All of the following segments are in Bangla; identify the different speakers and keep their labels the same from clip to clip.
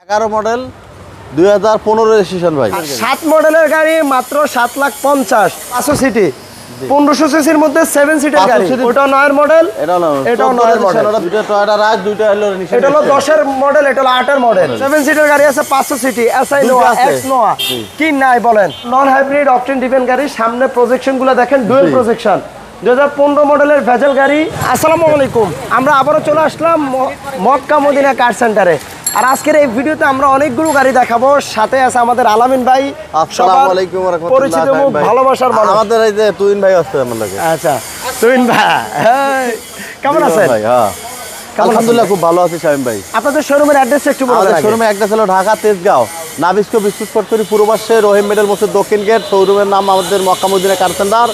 Speaker 1: 11 মডেল 2015 রেজিস্ট্রেশন ভাই।
Speaker 2: 7 মডেলের গাড়ি মাত্র 7,50,000 500 সিটি 1500 সিসির মধ্যে 7 সিটের গাড়ি। ওটা 9 মডেল, এটাও 9 মডেল।
Speaker 1: দুটো টয়োটা রাজ, দুটো হলো নিশান।
Speaker 2: এটা হলো 10 এর মডেল, এটা হলো 8 এর মডেল। 7 সিটের গাড়ি আছে 500 সিটি, এসআই নোয়া, এক্স নোয়া, কি নাই বলেন। নন হাইব্রিড অকটেন ডিভেন গাড়ি, সামনে প্রজেকশন গুলো দেখেন, ডুয়াল প্রজেকশন। 2015 মডেলের ভেজেল গাড়ি। আসসালামু আলাইকুম, আমরা আবারও চলে আসলাম মক্কা মদিনা কার সেন্টারে। আর আজকের এই ভিডিওতে আমরা অনেকগুলো গাড়ি দেখাবো। সাথে আছে আমাদের আলামিন ভাই,
Speaker 1: আসসালামু আলাইকুম ওয়া রাহমাতুল্লাহ।
Speaker 2: পরিচিত মুখ, ভালোবাসার মানুষ।
Speaker 1: আমাদের এই যে তুইন ভাই আছে আমার লাগে।
Speaker 2: আচ্ছা তুইন ভাই, কেমন আছেন
Speaker 1: ভাই? হ্যাঁ আলহামদুলিল্লাহ খুব ভালো আছি শামিম ভাই।
Speaker 2: আপনাদের শোরুমের অ্যাড্রেস একটু বলুন।
Speaker 1: আমাদের শোরুমের অ্যাড্রেস হলো Dhaka Tejgaon Nabisco biscuit factory পূর্ব পাশে রহিম মেডেল মসজিদ দক্ষিণ গেট। শোরুমের নাম আমাদের মক্কা মদিনা কার সেন্টার।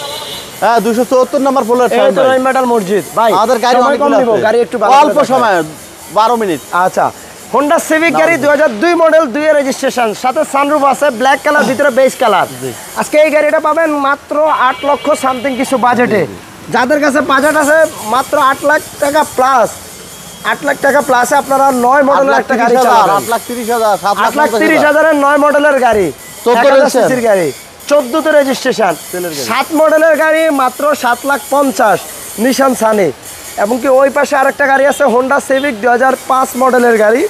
Speaker 1: হ্যাঁ 274 নম্বর ফ্লোর।
Speaker 2: এই তো রহিম মেডাল মসজিদ ভাই।
Speaker 1: আমাদের গাড়ি
Speaker 2: অনেক কম দিব, গাড়ি একটু
Speaker 1: অল্প সময় 12 মিনিট।
Speaker 2: আচ্ছা, হোন্ডা সিভিক গাড়ি 2002 মডেল, 2 এর রেজিস্ট্রেশন, সাথে সানরুফ আছে, ব্ল্যাক কালার, ভিতরে বেজ কালার। আজকে এই গাড়িটা পাবেন মাত্র 8 লক্ষ সামথিং কিছু বাজেটে। যাদের কাছে বাজেট আছে মাত্র 8 লাখ টাকা প্লাস, 8 লাখ টাকা প্লাসে আপনারা 9 মডেলের একটা গাড়ি চালাবেন।
Speaker 1: 8,30,000
Speaker 2: 8,30,000 এর 9 মডেলের গাড়ি, 14 সিসির গাড়ি, 14 তে রেজিস্ট্রেশন, 7 মডেলের গাড়ি মাত্র 7,50,000 নিশান সানি। এবং কি ওই পাশে আরেকটা গাড়ি আছে হোন্ডা সিভিক 2005 মডেলের গাড়ি।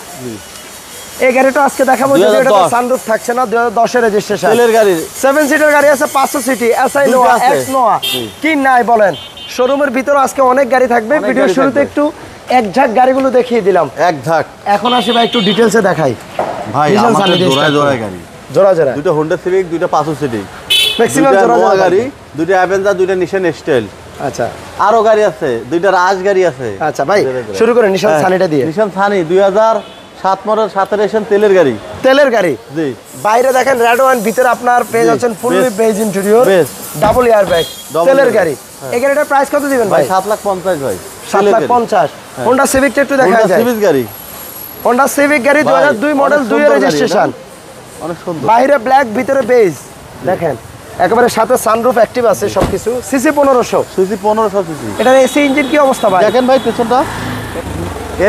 Speaker 2: এই গাড়িটা আজকে দেখাবো, যদি এটা সানরুফ থাকছে না, 2010 এর রেজিস্ট্রেশন,
Speaker 1: তেলের গাড়ি,
Speaker 2: 7 সিটের গাড়ি আছে, 500 সিটি, এসআই নোয়া, এক্স নোয়া, কি নাই বলেন। শোরুমের ভিতরে আজকে অনেক গাড়ি থাকবে। ভিডিওর শুরুতে একটু এক ঝাঁক গাড়িগুলো দেখিয়ে দিলাম,
Speaker 1: এক ঝাঁক।
Speaker 2: এখন আসি ভাই একটু ডিটেইলসে দেখাই।
Speaker 1: ভাই আমাদের জোড়ায় গাড়ি,
Speaker 2: জোড়া জোড়া,
Speaker 1: দুটো হোন্ডা সিভিক, দুটো 500 সিটি,
Speaker 2: ম্যাক্সিমাম জোড়া
Speaker 1: গাড়ি, দুটো অ্যাভেঞ্জার, দুটো নিশান স্টাইল।
Speaker 2: আচ্ছা,
Speaker 1: আরো গাড়ি আছে, দুইটা রাজ গাড়ি আছে।
Speaker 2: আচ্ছা ভাই শুরু করে নিশান সানিটা দিয়ে।
Speaker 1: নিশান সানি 2007 মডেল, 7 রেজিস্ট্রেশন, তেলের গাড়ি।
Speaker 2: তেলের গাড়ি,
Speaker 1: জি।
Speaker 2: বাইরে দেখেন রেড ওয়াইন, ভিতরে আপনার পেয়ে যাচ্ছেন fully beige interior, double air bag, তেলের গাড়ি। এই গাড়িটার প্রাইস কত দিবেন ভাই?
Speaker 1: 7,50,000 ভাই।
Speaker 2: 7,50,000। হোন্ডা সিভিকটা একটু দেখা যায়।
Speaker 1: সিভিক গাড়ি,
Speaker 2: হোন্ডা সিভিক গাড়ি 2002 মডেল, 2 এর রেজিস্ট্রেশন,
Speaker 1: অনেক সুন্দর।
Speaker 2: বাইরে ব্ল্যাক, ভিতরে বেজ, দেখেন একেবারে সাথে সানরুফ অ্যাক্টিভ আছে সবকিছু। CC 1500,
Speaker 1: CC 1500 CC.
Speaker 2: এটার এসি ইঞ্জিন কি অবস্থা ভাই?
Speaker 1: দেখেন ভাই পেছনটা,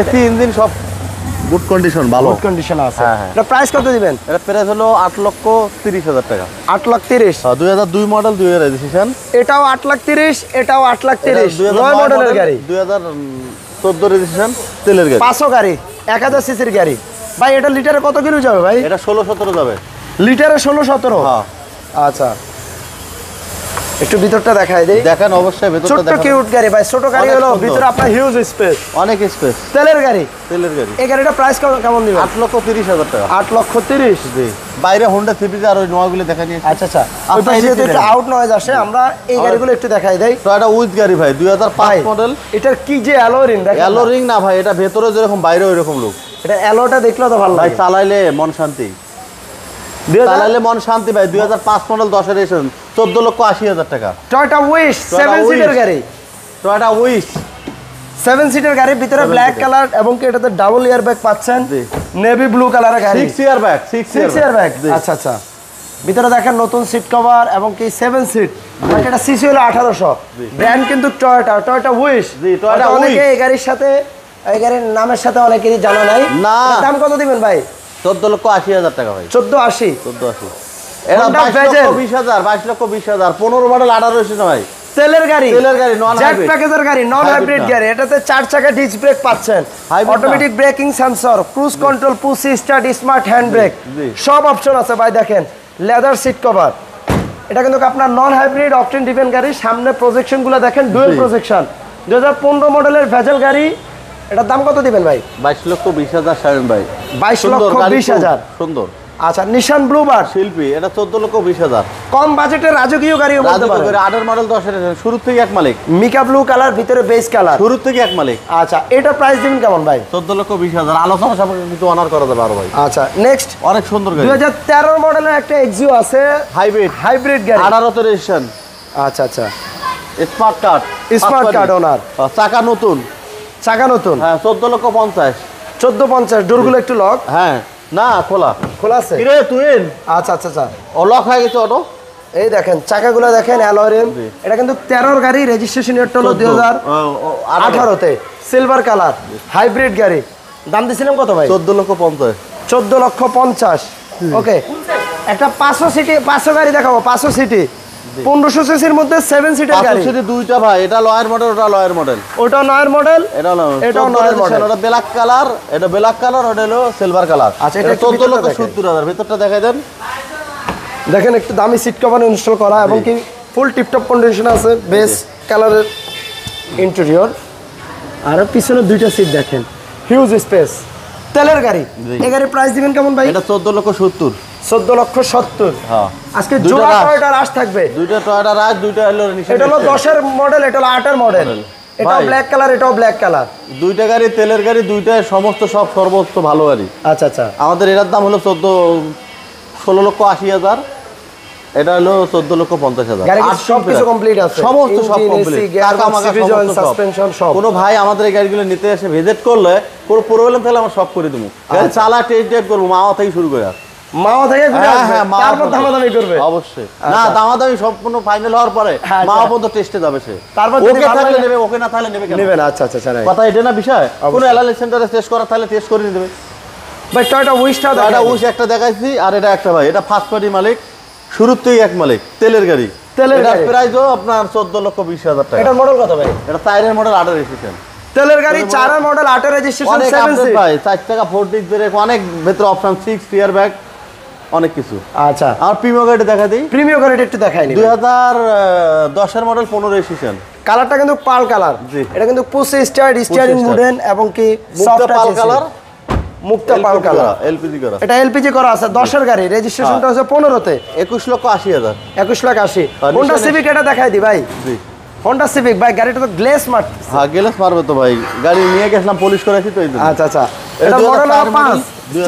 Speaker 1: এসি ইঞ্জিন সব গুড কন্ডিশন, ভালো
Speaker 2: গুড কন্ডিশন আছে।
Speaker 1: হ্যাঁ।
Speaker 2: এটা প্রাইস কত দিবেন?
Speaker 1: এটা প্রাইস হলো 8,30,000 টাকা।
Speaker 2: 8,30,000।
Speaker 1: 2002 মডেল, 2 এর রেজিস্ট্রেশন।
Speaker 2: এটাও 8,30,000, এটাও 8,30,000, 9 মডেলের গাড়ি,
Speaker 1: 2014 রেজিস্ট্রেশন, তেলের গাড়ি।
Speaker 2: 500 গাড়ি, 1000 সিসির গাড়ি। ভাই এটা লিটারে কত কিলো যাবে ভাই?
Speaker 1: এটা 16-17 যাবে
Speaker 2: লিটারে 16-17।
Speaker 1: হ্যাঁ।
Speaker 2: আচ্ছা, একটু ভিতরটা দেখাই দেই।
Speaker 1: দেখেন অবশ্যই ভিতরটা
Speaker 2: ছোট
Speaker 1: দেখেন।
Speaker 2: কিউট গাড়ি ভাই, ছোট গাড়ি হলো, ভিতরে আপনার হিউজ স্পেস,
Speaker 1: অনেক স্পেস।
Speaker 2: তেলের গাড়ি,
Speaker 1: তেলের গাড়ি।
Speaker 2: এই গাড়িটা প্রাইস কেমন দিবেন?
Speaker 1: 8,30,000 টাকা।
Speaker 2: 8,30,000।
Speaker 1: জি। বাইরে হোন্ডা সিভিক আর ওই নোয়াগুলো দেখা নিয়ে।
Speaker 2: আচ্ছা আচ্ছা, ওই পাশে যেহেতু একটু আউট নয়েজ আসে, আমরা এই গাড়িগুলো একটু দেখাই দেই।
Speaker 1: তো এটা উইথ গাড়ি ভাই, 2005 মডেল।
Speaker 2: এটার কি যে অ্যালো রিং দেখেন।
Speaker 1: অ্যালো রিং না ভাই, এটা ভেতরে যেরকম বাইরে ওইরকম লুক।
Speaker 2: এটা অ্যালোটা দেখলে তো ভালো
Speaker 1: ভাই
Speaker 2: লাগে,
Speaker 1: চালাইলে মন শান্তি, চালাইলে মন শান্তি ভাই। 2005 মডেল, 10 এর রেজিস্ট্রেশন, 14,80,000 টাকা।
Speaker 2: টয়োটা উইশ 7 সিটার গাড়ি,
Speaker 1: টয়োটা উইশ
Speaker 2: 7 সিটার গাড়ি, ভিতরে ব্ল্যাক কালার এবং কি এটাতে ডাবল এয়ার ব্যাগ পাচ্ছেন, নেভি ব্লু কালারের গাড়ি,
Speaker 1: 6 ইয়ার ব্যাগ, 6
Speaker 2: ইয়ার ব্যাগ। আচ্ছা আচ্ছা, ভিতরে দেখেন নতুন সিট কভার এবং কি 7 সিট। বাট এটা সিসি হলো 1800, ব্র্যান্ড কিন্তু টয়োটা উইশ।
Speaker 1: জি, টয়োটা উইশ।
Speaker 2: অনেকে এই গাড়ির সাথে, এই গাড়ির নামের সাথে অনেকেরই জানা নাই।
Speaker 1: না,
Speaker 2: দাম কত দিবেন ভাই?
Speaker 1: 14,80,000 টাকা ভাই।
Speaker 2: 14,80।
Speaker 1: 14,80। এটা 22,20,000, 15 মডেল, 18 রেজিস্ট্রেশন ভাই।
Speaker 2: তেলের গাড়ি,
Speaker 1: তেলের গাড়ি, নন হাইব্রিড।
Speaker 2: প্যাকেজের গাড়ি, নন হাইব্রিড গাড়ি। এটাতে 4 চাকা ডিস্ক ব্রেক পাচ্ছেন, automatic braking sensor, cruise control, push start, smart hand brake, সব অপশন আছে ভাই। দেখেন লেদার সিট কভার। এটা কিন্তু আপনার নন হাইব্রিড অকটেন ডিভেন গাড়ি। সামনে প্রজেকশন গুলো দেখেন, ডুয়াল প্রজেকশন, 2015 মডেলের ভেজেল গাড়ি। এটার দাম কত দিবেন ভাই?
Speaker 1: 22,20,000 শামিম ভাই।
Speaker 2: 22,20,000।
Speaker 1: সুন্দর।
Speaker 2: আচ্ছা, নিশান ব্লুবার
Speaker 1: শিল্পী, এটা 14,20,000।
Speaker 2: কম বাজেটের রাজকীয় গাড়ি বলতে পারেন।
Speaker 1: 8 মডেল, 10 এর শুরু থেকে এক মালিক,
Speaker 2: মিকা ব্লু কালার, ভিতরে বেজ কালার,
Speaker 1: শুরু থেকে এক মালিক।
Speaker 2: আচ্ছা, এটার প্রাইস দিবেন কেমন ভাই?
Speaker 1: 14,20,000। আলোচনা সাপেক্ষে কিন্তু অনার করা যাবে আরো ভাই।
Speaker 2: আচ্ছা, নেক্সট
Speaker 1: অনেক সুন্দর গাড়ি,
Speaker 2: 2013 মডেলের একটা এক্সিও আছে, হাইব্রিড গাড়ি,
Speaker 1: 18 তে রেজিস্ট্রেশন।
Speaker 2: আচ্ছা আচ্ছা,
Speaker 1: স্মার্ট কার্ড
Speaker 2: ওনার,
Speaker 1: চাকা নতুন, হ্যাঁ।
Speaker 2: 14,50,000। 14,50,000। ডোরগুলো একটু লক?
Speaker 1: হ্যাঁ, না খোলা
Speaker 2: আছে।
Speaker 1: কিরে তুই?
Speaker 2: আচ্ছা আচ্ছা আচ্ছা,
Speaker 1: ও লক হয়ে গেছে অটো।
Speaker 2: এই দেখেন চাকাগুলো দেখেন, অ্যালয় রিম। এটা কিন্তু 13 গাড়ি, রেজিস্ট্রেশন ইয়ারটা হলো 2018 তে, সিলভার কালার, হাইব্রিড গাড়ি। দাম দিছিলাম কত ভাই?
Speaker 1: 14,50,000।
Speaker 2: 14,50,000 ওকে। একটা 500 সিটি 500 গাড়ি দেখাবো, 500 সিটি 1500 সিসির মধ্যে 7 সিটের গাড়ি।
Speaker 1: 500 সিটি দুইটা ভাই, এটা লয়ার মডেল, ওটা লয়ার মডেল।
Speaker 2: ওটা নয়ের মডেল,
Speaker 1: এটাও নয়ের মডেল। ওটা ব্ল্যাক কালার, এটা ব্ল্যাক কালার, ওটা হলো সিলভার কালার।
Speaker 2: আচ্ছা, এটা
Speaker 1: 14,70,000। ভিতরটা দেখাই দেন।
Speaker 2: দেখেন একটু দামি সিট কভার ইনস্টল করা এবং কি ফুল টিপটপ কন্ডিশন আছে, বেস কালারের ইন্টেরিয়র। আর পিছনে দুইটা সিট দেখেন, হিউজ স্পেস, তেলের গাড়ি। এই গাড়ির প্রাইস দিবেন কেমন ভাই?
Speaker 1: এটা 14,70,000।
Speaker 2: 14,70,000।
Speaker 1: হ্যাঁ,
Speaker 2: আজকে জোড়া টয়োটা রাশ থাকবে।
Speaker 1: দুইটা টয়োটা রাশ, দুইটা হলো নিশান।
Speaker 2: এটা হলো 10 এর মডেল, এটা হলো 8 এর মডেল। এটাও ব্ল্যাক কালার, এটাও ব্ল্যাক কালার।
Speaker 1: দুইটা গাড়ি তেলের গাড়ি, দুইটা সমস্ত সব সর্বোচ্চ ভালো গাড়ি।
Speaker 2: আচ্ছা আচ্ছা।
Speaker 1: আমাদের এটার দাম হলো 16,80,000। এটা হলো 14,50,000।
Speaker 2: গাড়ি সব কিছু কমপ্লিট আছে,
Speaker 1: সমস্ত সব কমপ্লিট,
Speaker 2: সাসপেনশন সব।
Speaker 1: কোনো ভাই আমাদের এই গাড়িগুলো নিতে এসে ভিজিট করলে কোনো প্রবলেম থাকলে আমরা সব করে দেবো। গাড়ি চালা টেস্ট ড্রাইভ করবো, মাওয়া থেকে শুরু করে।
Speaker 2: মাওয়া থেকে ঘুরে আসবে,
Speaker 1: হ্যাঁ,
Speaker 2: তারপর দামাদামি করবে
Speaker 1: অবশ্যই। না, দামাদামি সম্পূর্ণ ফাইনাল হওয়ার পরে মাওয়া পর্যন্ত টেস্টে যাবে সে।
Speaker 2: তারপর
Speaker 1: ওকে থাকলে নেবে, ওকে না থাকলে নেবে কেন?
Speaker 2: নেবে না। আচ্ছা আচ্ছা আচ্ছা,
Speaker 1: কথা এটা না বিষয়। কোনো এলএল সেন্টারে টেস্ট করা থাকলে টেস্ট করে দেবে
Speaker 2: ভাই। টয়োটা উইশটা
Speaker 1: দেখা, এটা উইশ একটা দেখাইছি, আর এটা একটা ভাই, এটা ফার্স্ট পার্টি মালিক, শুরুতেই এক মালিক, তেলের গাড়ি।
Speaker 2: তেলের গাড়ি
Speaker 1: প্রাইসও আপনার 14,20,000 টাকা।
Speaker 2: এটার মডেল কত ভাই?
Speaker 1: এটা 4 এর মডেল, 8 এর রেজিস্ট্রেশন।
Speaker 2: তেলের গাড়ি 4 এর মডেল, 8 এর রেজিস্ট্রেশন,
Speaker 1: অনেক
Speaker 2: 7
Speaker 1: আপডেট
Speaker 2: সিট
Speaker 1: ভাই, 4 টাকা 4 ডিস্ক ব্রেক, অনেক ভেতরে অপশন, 6 টিয়ার ব্যাগ, অনেক কিছু।
Speaker 2: আচ্ছা,
Speaker 1: আর প্রিমিয়াম গাড়ি দেখা দিই।
Speaker 2: প্রিমিয়াম গাড়িটা একটু দেখাই নি।
Speaker 1: 2010 এর মডেল, 15 রেজিস্ট্রেশন।
Speaker 2: কালারটা কিন্তু পাল কালার।
Speaker 1: জি।
Speaker 2: এটা কিন্তু পুশ স্টিয়ারিং মুডেন এবং কি
Speaker 1: মুক্তা পাল কালার,
Speaker 2: মুক্তা পাল কালার,
Speaker 1: এলপিজি করা।
Speaker 2: এটা এলপিজি করা আছে। 10 এর গাড়ি, রেজিস্ট্রেশনটা হচ্ছে 15 তে।
Speaker 1: 21,80,000।
Speaker 2: 21,80,000। হোন্ডা সিভিক এটা দেখাই দি ভাই।
Speaker 1: জি,
Speaker 2: হোন্ডা সিভিক ভাই, গাড়িটা তো গ্লেস মার্ক।
Speaker 1: হ্যাঁ, গ্লেস মারবে তো ভাই, গাড়ি নিয়ে গেছিলাম পলিশ করেছি তো এই জন্য।
Speaker 2: আচ্ছা আচ্ছা। এটা মডেল 5,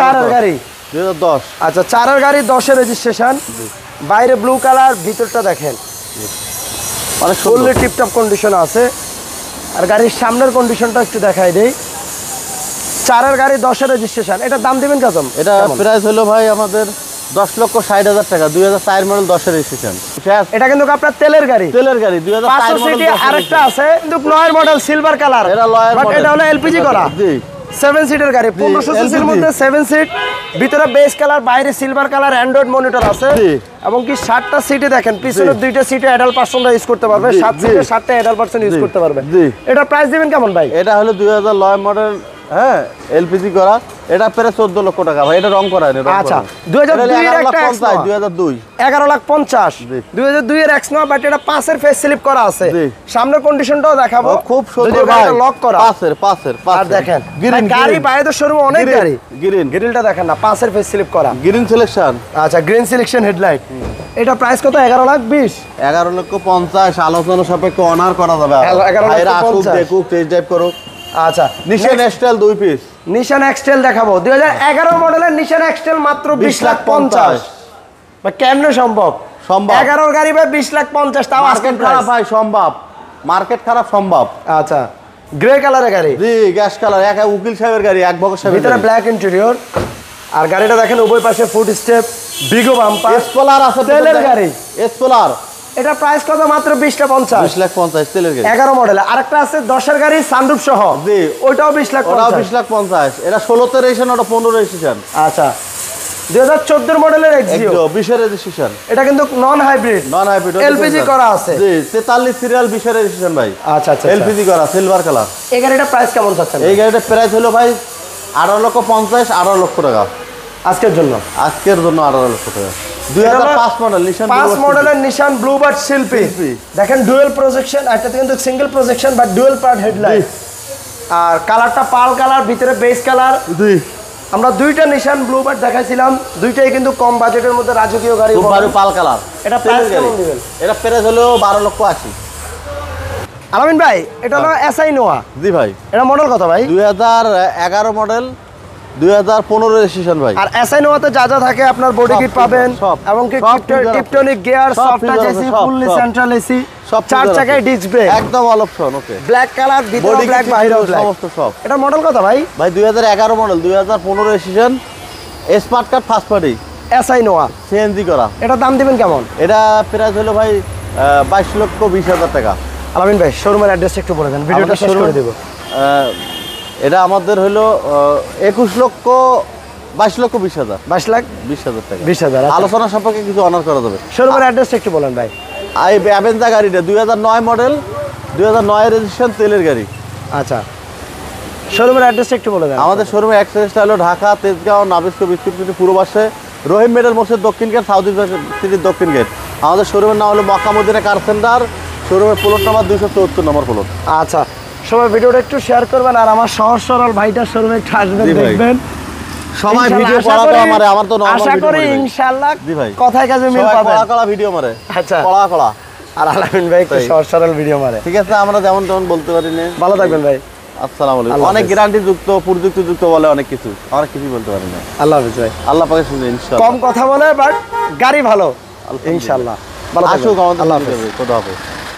Speaker 2: 4 এর গাড়ি,
Speaker 1: 2010।
Speaker 2: আচ্ছা 4 এর গাড়ি, 10 এর রেজিস্ট্রেশন। বাইরে ব্লু কালার, ভিতরটা দেখেন
Speaker 1: অনেক
Speaker 2: ফুললি টিপটপ কন্ডিশন আছে। আর গাড়ির সামনের কন্ডিশনটা একটু দেখাই দেই। 4 এর গাড়ি, 10 এর রেজিস্ট্রেশন। এটার দাম দিবেন কত?
Speaker 1: এটা প্রাইস হলো ভাই আমাদের 10,60,000 টাকা। 2004 মডেল, 10 এর রেজিস্ট্রেশন।
Speaker 2: এটা কিন্তু আপনার তেলের গাড়ি,
Speaker 1: তেলের গাড়ি 2004 মডেল।
Speaker 2: আরেকটা আছে কিন্তু 9 মডেল, সিলভার কালার।
Speaker 1: এটা লয়ার
Speaker 2: বাট
Speaker 1: মডেল,
Speaker 2: এটা হলো এলপিজি করা।
Speaker 1: জি,
Speaker 2: 7 সিটের গাড়ি, 1500 সিসির মধ্যে 7 সিট। ভিতরে বেস কালার, বাইরে সিলভার কালার, অ্যান্ড্রয়েড মনিটর আছে।
Speaker 1: জি।
Speaker 2: এবং কি 7টা সিটে দেখেন, পিছনের 2টা সিটে অ্যাডাল্ট পারসনরা ইউজ করতে পারবে, 7 সিটে 7টা অ্যাডাল্ট পারসন ইউজ করতে পারবে।
Speaker 1: জি।
Speaker 2: এটা প্রাইস দিবেন কেমন ভাই?
Speaker 1: এটা হলো 2000 লয়ার মডেল, হ্যাঁ, এলপিজি করা। এটা প্রায় 14 লক্ষ টাকা ভাই। এটা রং করা না।
Speaker 2: আচ্ছা, 2002 এর একটা
Speaker 1: 2002
Speaker 2: 11,50,000। 2002 এর এক্স নয়, বাট এটা 5 এর ফেস স্লিপ করা আছে। সামনের কন্ডিশনটাও দেখাবো,
Speaker 1: খুব সুন্দর ভাই,
Speaker 2: লক করা,
Speaker 1: পাশের।
Speaker 2: আর দেখেন গাড়ি বাইরে শোরুমে অনেক গাড়ি। গ্রিলটা দেখেন না, 5 এর ফেস স্লিপ করা,
Speaker 1: গ্রিন সিলেকশন।
Speaker 2: আচ্ছা, গ্রিন সিলেকশন হেডলাইট। এটা প্রাইস কত? 11,20,000।
Speaker 1: 11,50,000 আলোচনা সাপেক্ষে অনার করা যাবে।
Speaker 2: 11,50,000
Speaker 1: দেখুক, টেস্ট ড্রাইভ করুক।
Speaker 2: আচ্ছা,
Speaker 1: নিশান এক্সটেল 2 পিস।
Speaker 2: নিশান এক্সটেল দেখাবো। 2011 মডেলের নিশান এক্সটেল মাত্র 20,50,000। বা কেমনে সম্ভব? 11 গাড়ি ভাই 20,50,000, তাও আজকে
Speaker 1: খারাপ ভাই, সম্ভব। মার্কেট খারাপ, সম্ভব।
Speaker 2: আচ্ছা, গ্রে কালারের গাড়ি,
Speaker 1: জি, গ্যাস কালার, এক উকিল সাহেবের গাড়ি, এক বকর সাহেবের
Speaker 2: ভিতরে ব্ল্যাক ইন্টেরিয়র। আর গাড়িটা দেখেন উভয় পাশে ফুট স্টেপ, বিগো বাম্পার,
Speaker 1: এসপোলার আছে,
Speaker 2: তেলের গাড়ি।
Speaker 1: এসপোলার
Speaker 2: এটা প্রাইস কত? মাত্র 20,50,000।
Speaker 1: 20,50,000 তেলের গাড়ি,
Speaker 2: 11 মডেল। আরেকটা আছে 10 এর গাড়ি, সানরুফ সহ,
Speaker 1: জি,
Speaker 2: ওইটাও 20,50,000।
Speaker 1: ওটাও 20,50,000। এটা 16 তে রেজিস্ট্রেশন, ওটা 15 রেজিস্ট্রেশন।
Speaker 2: আচ্ছা, 2014 মডেলের এক্সিও,
Speaker 1: 20 এর রেজিস্ট্রেশন।
Speaker 2: এটা কিন্তু নন হাইব্রিড, এলপিজি করা আছে।
Speaker 1: জি, 43 সিরিয়াল, 20 এর রেজিস্ট্রেশন ভাই।
Speaker 2: আচ্ছা আচ্ছা,
Speaker 1: এলপিজি করা, সিলভার কালার।
Speaker 2: এই গাড়িটা প্রাইস কেমন চাচ্ছেন?
Speaker 1: এই গাড়িটার প্রাইস হলো ভাই 18,50,000, 18 লক্ষ টাকা
Speaker 2: আজকের জন্য।
Speaker 1: আজকের জন্য 18 লক্ষ টাকা। 2005 মডেল নিশান,
Speaker 2: 5 মডেলের নিশান ব্লুবার্ড শিল্পী। দেখেন ডুয়েল প্রজেকশন, একটা কিন্তু সিঙ্গেল প্রজেকশন বা ডুয়েল পার্ট হেডলাইট। আর কালারটা পাল কালার, ভিতরে বেস কালার।
Speaker 1: জি,
Speaker 2: আমরা দুইটা নিশান ব্লুবার্ড দেখাইছিলাম, দুইটাই কিন্তু কম বাজেটের মধ্যে রাজকীয় গাড়ি।
Speaker 1: পাল কালার।
Speaker 2: এটা প্রাইস কেমন দিবেন?
Speaker 1: এটা প্রাইস হলো 12,80,000।
Speaker 2: আলামিন ভাই, এটা হলো এসআই নোয়া।
Speaker 1: জি ভাই।
Speaker 2: এটা মডেল কত ভাই?
Speaker 1: 2011 মডেল, 2015 রেজিস্ট্রেশন ভাই।
Speaker 2: আর এসআই নোয়াতে যা যা থাকে আপনার বডি কিট পাবেন, এবং কি Tiptronic gear, soft touch AC, fully central AC, সব 4 চাকায় ডিস্ক ব্রেক,
Speaker 1: একদম অল অপশন। ওকে,
Speaker 2: ব্ল্যাক কালার, ভিতরে ব্ল্যাক, বাইরেও ব্ল্যাক,
Speaker 1: সমস্ত সব।
Speaker 2: এটা মডেল কত ভাই?
Speaker 1: ভাই 2011 model, 2015 registration, smart card first party,
Speaker 2: SI নোয়া,
Speaker 1: সিএনজি করা।
Speaker 2: এটা দাম দিবেন কেমন?
Speaker 1: এটা প্রাইস হলো ভাই 22,20,000 টাকা।
Speaker 2: আলামিন ভাই, শোরুমের অ্যাড্রেস একটু বলে দেন, ভিডিওটা শেষ করে দেব।
Speaker 1: এটা আমাদের হলো 22,20,000
Speaker 2: 22,20,000
Speaker 1: টাকা
Speaker 2: 20,000
Speaker 1: আলোচনা সম্পর্কে কিছু অনার করা যাবে।
Speaker 2: শোরুমের অ্যাড্রেসটা একটু বলেন ভাই।
Speaker 1: এই অ্যাভেঞ্জা গাড়িটা 2009 মডেল, 2009 রেজিস্ট্রেশন, তেলের গাড়ি।
Speaker 2: আচ্ছা, শোরুমের অ্যাড্রেসটা একটু বলে দেন।
Speaker 1: আমাদের শোরুমে অ্যাক্সেসটা হলো Dhaka Tejgaon Nabisco biscuit city পূর্ব পাশে রহিম মেডেল মোড়ের দক্ষিণ গেট, সাউথ সিটির দক্ষিণ গেট। আমাদের শোরুমের নাম হলো মক্কা মদিনা কার সেন্টার, শোরুমের প্লট নাম্বার 274 নম্বর প্লট।
Speaker 2: আচ্ছা, সবাই ভিডিওটা একটু শেয়ার করবেন আর আমার সহজ সরল ভাইটার শোরুমে একটু আসবেন,
Speaker 1: জি ভাই।
Speaker 2: দেখবেন।
Speaker 1: সবাই
Speaker 2: ইনশাআল্লাহ,
Speaker 1: ভিডিও
Speaker 2: আশা
Speaker 1: করা
Speaker 2: করি-
Speaker 1: মারে, আমার তো নরমাল
Speaker 2: আশা
Speaker 1: ভিডিও
Speaker 2: করি
Speaker 1: মারে ভাই।
Speaker 2: ইনশাআল্লাহ
Speaker 1: জি ভাই,
Speaker 2: কথায় কাজে মিল
Speaker 1: সবাই
Speaker 2: পাবেন।
Speaker 1: কড়া ভিডিও মারে,
Speaker 2: আচ্ছা,
Speaker 1: কড়া।
Speaker 2: আর আলামিন ভাই একটু
Speaker 1: তাই।
Speaker 2: সহজ সরল ভিডিও মারে।
Speaker 1: ঠিক আছে, আমরা যেমন তেমন বলতে পারি না।
Speaker 2: ভালো থাকবেন ভাই।
Speaker 1: আসসালামু আলাইকুম।
Speaker 2: আল্লাহ
Speaker 1: অনেক
Speaker 2: হাফেজ।
Speaker 1: গ্যারান্টি যুক্ত, প্রযুক্তি যুক্ত বলে অনেক কিছুই বলতে পারি না।
Speaker 2: আল্লাহ হাফেজ ভাই।
Speaker 1: আল্লাহ পাকে শুনে ইনশাআল্লাহ।
Speaker 2: কম কথা বলে বাট গাড়ি ভালো ইনশাআল্লাহ। ভালো থাকবেন।
Speaker 1: আসুক আমাদের
Speaker 2: আল্লাহ হাফেজ।
Speaker 1: খোদা হাফেজ।